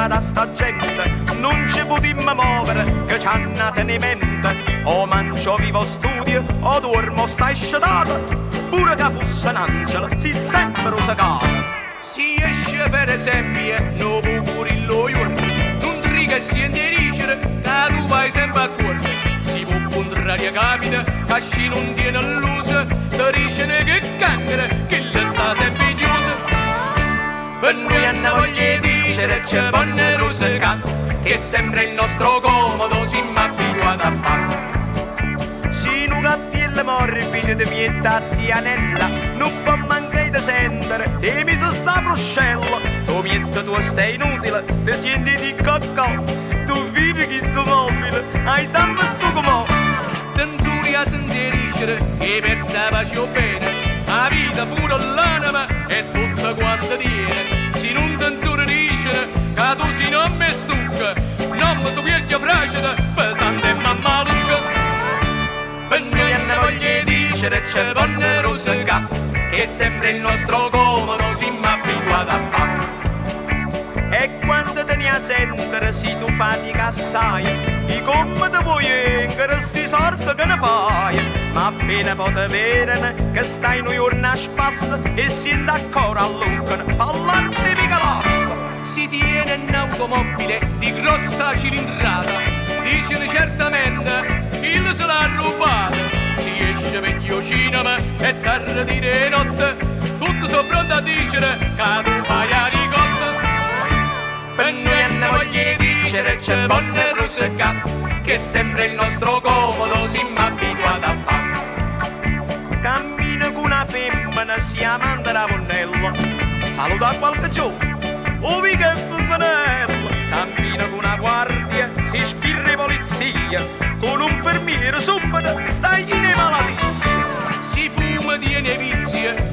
da sta gente, non ci potremmo muovere, che c'hanno a tenimento. O mangio vivo studio, o dormo sta sciatata, pure che fosse un angelo, si sempre usacata. Si esce per esempio, no pure lo giorno, non ti riga si indierisce, che tu vai sempre a correre. Si può contraria capita, che si non tiene l'uso, ti dice che cancre, che le sta sempre chiusa. Per noi hanno voglia di dire c'è buona rosica, che sembra il nostro comodo, siamo abituati a fare. Se non cappiello morbide di miettati anella, non può mancare di sentire, ti mi si sta fruscella. Tu mietta tu stai inutile, ti senti di coccò, tu vedi che sto mobile, hai sempre sto comò. Tenzuri a sentire che per se faccio bene, la vita pure l'anima è tutta quanto tiene. Se non tenzuri dice che tu si non mi stucca, non mi so vecchia fragile, pesante e mammalucca. Per noi hanno voglia di dire c'è buona rosica, che sembra il nostro comodo, siamo abituati a fare. E quando te ne a sentire si tu fatica assai, di come te vuoi engere sti sorti che ne fai. Ma appena pote vedere che stai noi giorni a spasso e si d'accordo all'uccan, parlanti di calassa. Si tiene un'automobile di grossa cilindrata, dicono certamente il se l'ha rubata. Si esce per il cinema e tardi di notte, tutti sono pronti a dire che tu vai a ricotta. Per noi hanno voglia di dire c'è buona rosica, che sembra il nostro comodo, siamo abituati a fare. Cammina con una femmina, si amanda la ponnella, saluta qualche giorno, o vi che femminella. Cammina con una guardia, si spirra polizia, con un fermiere subito stai in malattia. Si fuma di nevizie,